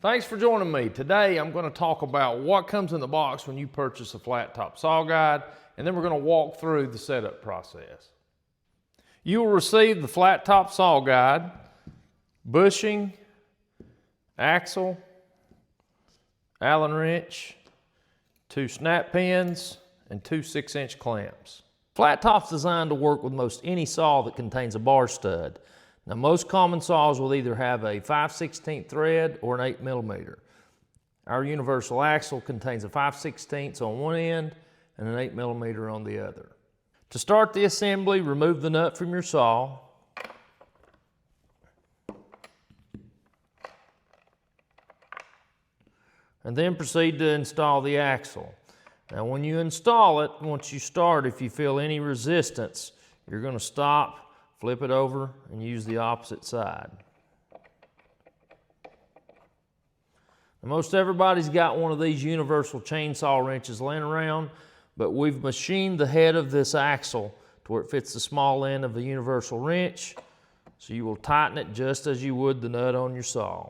Thanks for joining me. Today I'm going to talk about what comes in the box when you purchase a flat top saw guide, and then we're going to walk through the setup process. You will receive the flat top saw guide, bushing, axle, Allen wrench, 2 snap pins, and 2 6-inch clamps. Flat top's designed to work with most any saw that contains a bar stud. Now, most common saws will either have a 5/16 thread or an 8mm. Our universal axle contains a 5/16 on one end and an 8mm on the other. To start the assembly, remove the nut from your saw. And then proceed to install the axle. Now, when you install it, once you start, if you feel any resistance, you're going to stop, flip it over, and use the opposite side. Now, most everybody's got one of these universal chainsaw wrenches laying around, but we've machined the head of this axle to where it fits the small end of the universal wrench, so you will tighten it just as you would the nut on your saw.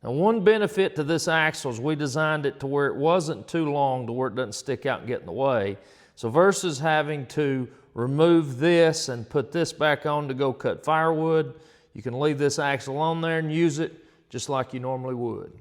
Now, one benefit to this axle is we designed it to where it wasn't too long to where it doesn't stick out and get in the way. So versus having to remove this and put this back on to go cut firewood, you can leave this axle on there and use it just like you normally would.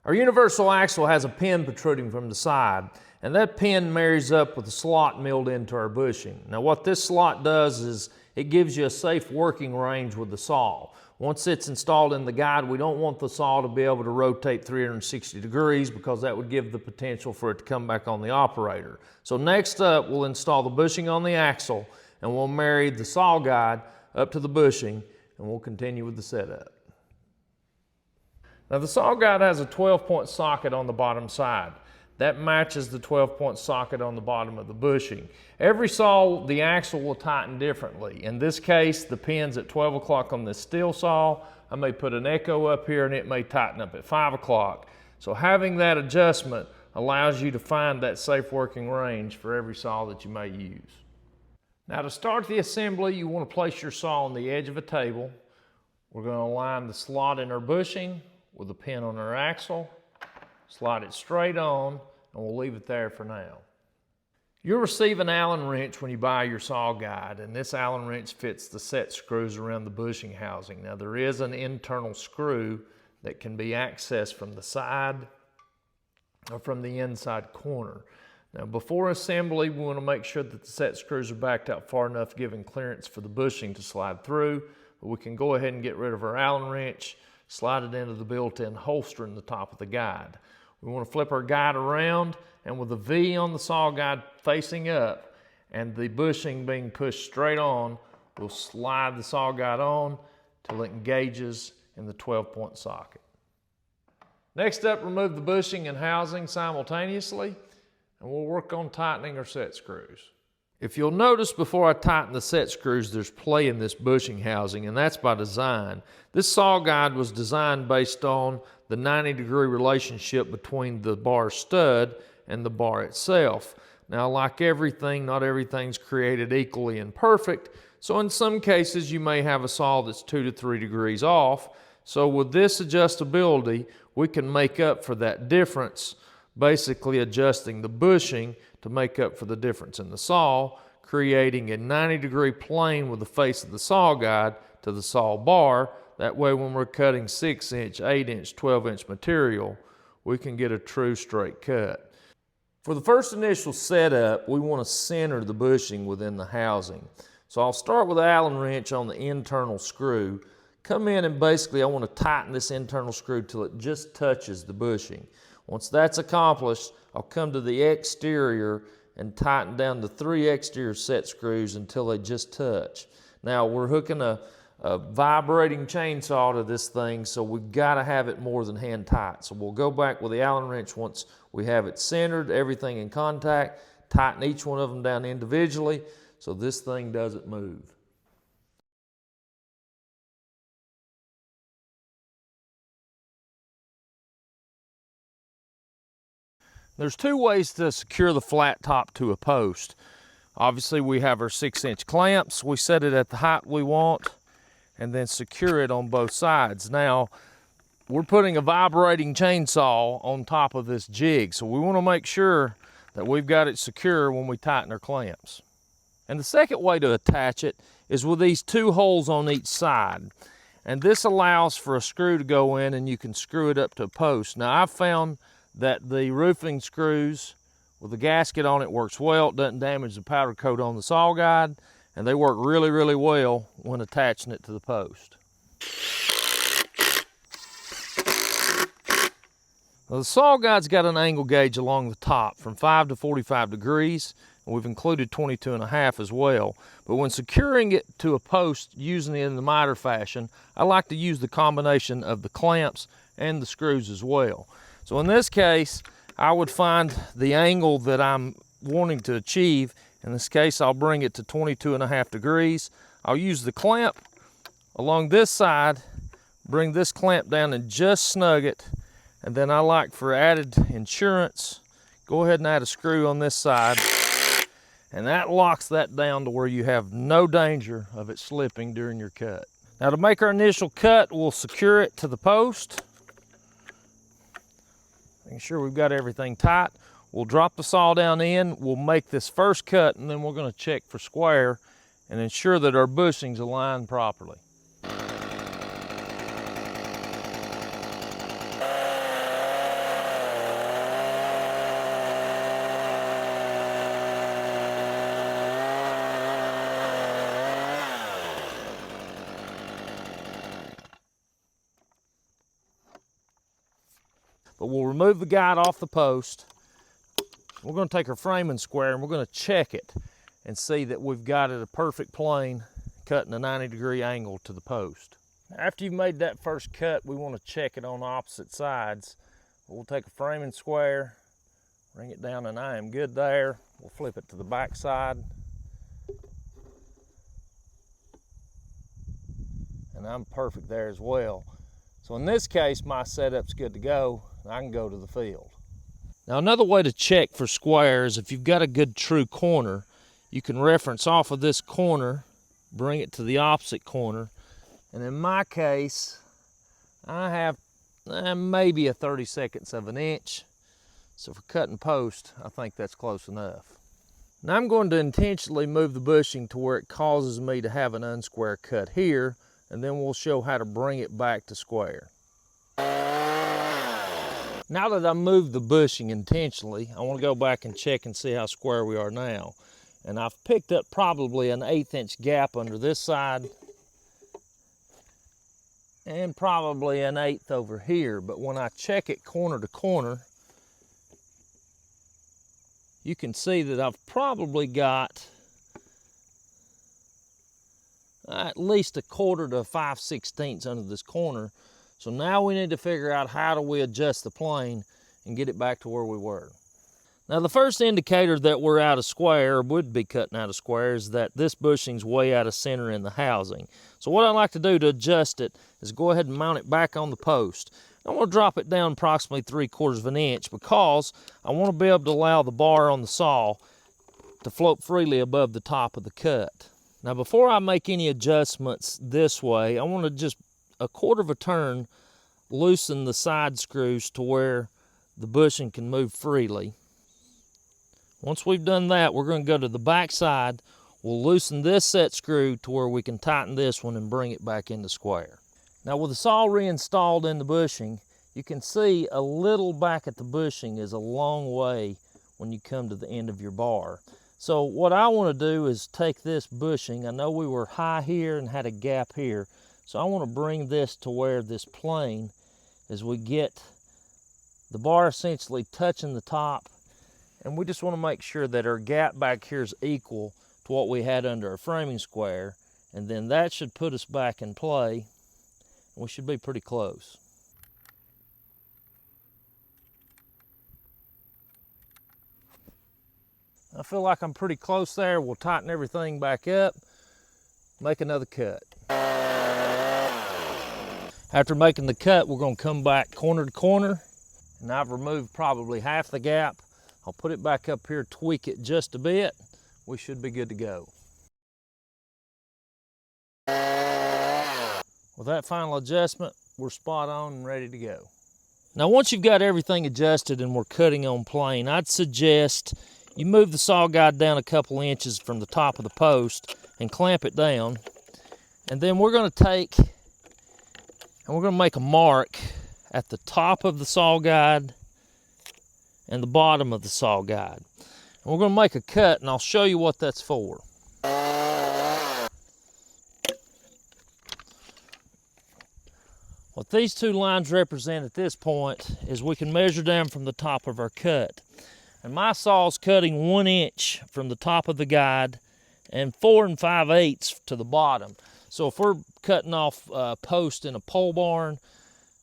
Our universal axle has a pin protruding from the side, and that pin marries up with a slot milled into our bushing. Now, what this slot does is it gives you a safe working range with the saw. Once it's installed in the guide, we don't want the saw to be able to rotate 360 degrees because that would give the potential for it to come back on the operator. So next up, we'll install the bushing on the axle, and we'll marry the saw guide up to the bushing, and we'll continue with the setup. Now, the saw guide has a 12-point socket on the bottom side. That matches the 12-point socket on the bottom of the bushing. Every saw, the axle will tighten differently. In this case, the pin's at 12 o'clock on this steel saw. I may put an echo up here and it may tighten up at 5 o'clock. So having that adjustment allows you to find that safe working range for every saw that you may use. Now, to start the assembly, you want to place your saw on the edge of a table. We're going to align the slot in our bushing with a pin on our axle. Slide it straight on, and we'll leave it there for now. You'll receive an Allen wrench when you buy your saw guide, and this Allen wrench fits the set screws around the bushing housing. Now, there is an internal screw that can be accessed from the side or from the inside corner. Now, before assembly, we want to make sure that the set screws are backed out far enough, giving clearance for the bushing to slide through. But we can go ahead and get rid of our Allen wrench, slide it into the built-in holster in the top of the guide. We want to flip our guide around, and with the V on the saw guide facing up and the bushing being pushed straight on, we'll slide the saw guide on till it engages in the 12-point socket. Next up, remove the bushing and housing simultaneously, and we'll work on tightening our set screws. If you'll notice, before I tighten the set screws, there's play in this bushing housing, and that's by design. This saw guide was designed based on the 90-degree relationship between the bar stud and the bar itself. Now, like everything, not everything's created equally and perfect, so in some cases you may have a saw that's 2 to 3 degrees off. So with this adjustability, we can make up for that difference, basically adjusting the bushing to make up for the difference in the saw, creating a 90-degree plane with the face of the saw guide to the saw bar. That way, when we're cutting 6-inch, 8-inch, 12-inch material, we can get a true straight cut. For the first initial setup, we want to center the bushing within the housing. So I'll start with the Allen wrench on the internal screw. Come in and basically I want to tighten this internal screw till it just touches the bushing. Once that's accomplished, I'll come to the exterior and tighten down the 3 exterior set screws until they just touch. Now, we're hooking a vibrating chainsaw to this thing, so we've got to have it more than hand tight. So we'll go back with the Allen wrench once we have it centered, everything in contact, tighten each one of them down individually so this thing doesn't move. There's 2 ways to secure the flat top to a post. Obviously, we have our 6-inch clamps. We set it at the height we want and then secure it on both sides. Now, we're putting a vibrating chainsaw on top of this jig, so we want to make sure that we've got it secure when we tighten our clamps. And the second way to attach it is with these two holes on each side. And this allows for a screw to go in and you can screw it up to a post. Now I've found that the roofing screws with the gasket on it works well. It doesn't damage the powder coat on the saw guide, and they work really, really well when attaching it to the post. Now the saw guide's got an angle gauge along the top from 5 to 45 degrees, and we've included 22.5 as well. But when securing it to a post using it in the miter fashion, I like to use the combination of the clamps and the screws as well. So in this case, I would find the angle that I'm wanting to achieve. In this case, I'll bring it to 22.5 degrees. I'll use the clamp along this side, bring this clamp down and just snug it. And then I like, for added insurance, go ahead and add a screw on this side. And that locks that down to where you have no danger of it slipping during your cut. Now to make our initial cut, we'll secure it to the post. Making sure we've got everything tight. We'll drop the saw down in, we'll make this first cut, and then we're gonna check for square and ensure that our bushings align properly. But we'll remove the guide off the post. We're going to take our framing square and we're going to check it and see that we've got it a perfect plane, cutting a 90-degree angle to the post. After you've made that first cut, we want to check it on opposite sides. We'll take a framing square, bring it down, and I am good there. We'll flip it to the back side. And I'm perfect there as well. So in this case, my setup's good to go. I can go to the field. Now another way to check for squares, if you've got a good true corner, you can reference off of this corner, bring it to the opposite corner, and in my case, I have maybe a 32nd of an inch. So for cutting post, I think that's close enough. Now I'm going to intentionally move the bushing to where it causes me to have an unsquare cut here, and then we'll show how to bring it back to square. Now that I moved the bushing intentionally, I want to go back and check and see how square we are now. And I've picked up probably an 1/8 inch gap under this side and probably an 1/8 over here. But when I check it corner to corner, you can see that I've probably got at least 1/4 to 5/16 under this corner. So now we need to figure out how do we adjust the plane and get it back to where we were. Now the first indicator that we're out of square, or would be cutting out of square, is that this bushing's way out of center in the housing. So what I like to do to adjust it is go ahead and mount it back on the post. I want to drop it down approximately 3/4 of an inch because I want to be able to allow the bar on the saw to float freely above the top of the cut. Now before I make any adjustments this way, I want to just 1/4 of a turn loosen the side screws to where the bushing can move freely. Once we've done that, we're going to go to the back side. We'll loosen this set screw to where we can tighten this one and bring it back into square. Now with the saw reinstalled in the bushing, you can see a little back at the bushing is a long way when you come to the end of your bar. So what I want to do is take this bushing. I know we were high here and had a gap here. So I want to bring this to where this plane, as we get the bar essentially touching the top, and we just want to make sure that our gap back here is equal to what we had under our framing square, and then that should put us back in play, and we should be pretty close. I feel like I'm pretty close there. We'll tighten everything back up, make another cut. After making the cut, we're going to come back corner to corner, and I've removed probably half the gap. I'll put it back up here, tweak it just a bit. We should be good to go. With that final adjustment, we're spot on and ready to go. Now once you've got everything adjusted and we're cutting on plane, I'd suggest you move the saw guide down a couple inches from the top of the post and clamp it down. And then we're going to take and we're going to make a mark at the top of the saw guide and the bottom of the saw guide. And we're going to make a cut, and I'll show you what that's for. What these two lines represent at this point is we can measure down from the top of our cut. And my saw's cutting 1 inch from the top of the guide and 4 5/8 to the bottom. So if we're cutting off a post in a pole barn,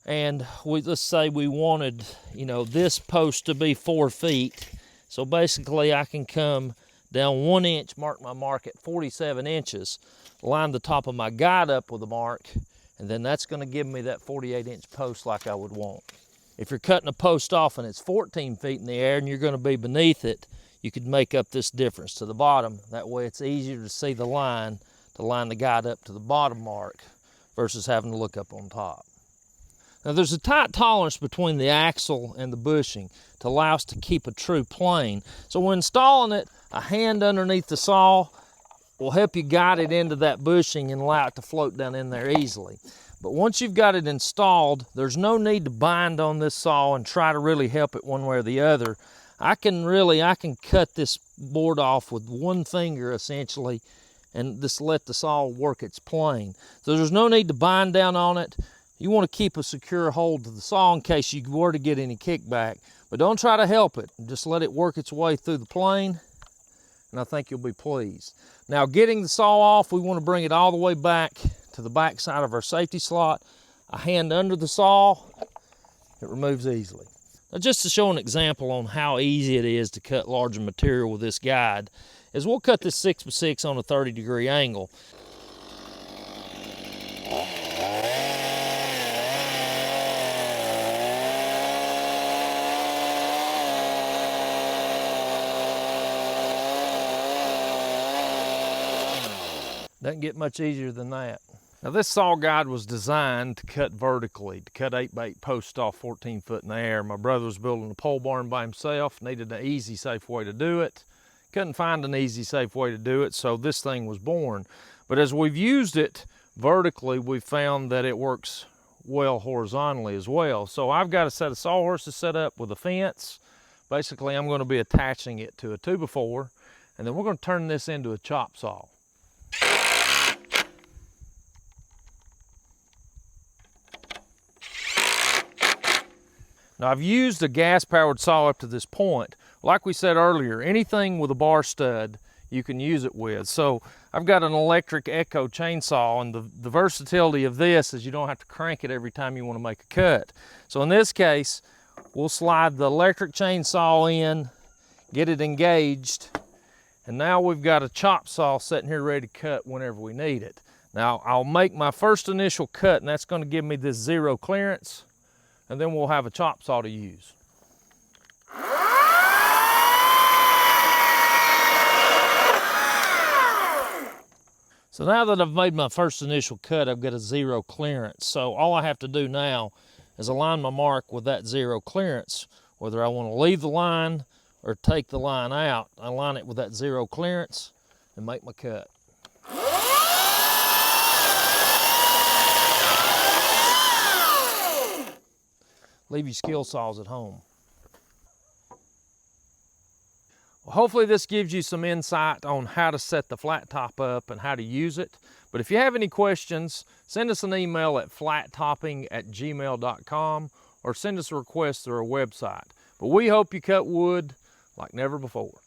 and let's say we wanted, this post to be 4 feet. So basically I can come down 1 inch, mark my mark at 47 inches, line the top of my guide up with a mark, and then that's going to give me that 48-inch post like I would want. If you're cutting a post off and it's 14 feet in the air and you're going to be beneath it, you could make up this difference to the bottom. That way it's easier to see the line, to line the guide up to the bottom mark versus having to look up on top. Now there's a tight tolerance between the axle and the bushing to allow us to keep a true plane. So when installing it, a hand underneath the saw will help you guide it into that bushing and allow it to float down in there easily. But once you've got it installed, there's no need to bind on this saw and try to really help it one way or the other. I can cut this board off with one finger essentially and just let the saw work its plane. So there's no need to bind down on it. You want to keep a secure hold to the saw in case you were to get any kickback, but don't try to help it. Just let it work its way through the plane, and I think you'll be pleased. Now getting the saw off, we want to bring it all the way back to the back side of our safety slot. A hand under the saw, it removes easily. Now just to show an example on how easy it is to cut larger material with this guide, is we'll cut this 6x6 on a 30-degree angle. Doesn't get much easier than that. Now this saw guide was designed to cut vertically, to cut 8x8 posts off 14 foot in the air. My brother was building a pole barn by himself, needed an easy, safe way to do it. Couldn't find an easy, safe way to do it, so this thing was born. But as we've used it vertically, we've found that it works well horizontally as well. So I've got a set of sawhorses set up with a fence. Basically, I'm going to be attaching it to a 2x4, and then we're going to turn this into a chop saw. Now I've used a gas-powered saw up to this point. Like we said earlier, anything with a bar stud you can use it with. So I've got an electric Echo chainsaw, and the versatility of this is you don't have to crank it every time you want to make a cut. So in this case, we'll slide the electric chainsaw in, get it engaged, and now we've got a chop saw sitting here ready to cut whenever we need it. Now I'll make my first initial cut, and that's going to give me this 0 clearance, and then we'll have a chop saw to use. So now that I've made my first initial cut, I've got a 0 clearance. So all I have to do now is align my mark with that 0 clearance. Whether I want to leave the line or take the line out, I line it with that 0 clearance and make my cut. Leave your skill saws at home. Well, hopefully this gives you some insight on how to set the flat top up and how to use it. But if you have any questions, send us an email at flattopping@gmail.com or send us a request through our website. But we hope you cut wood like never before.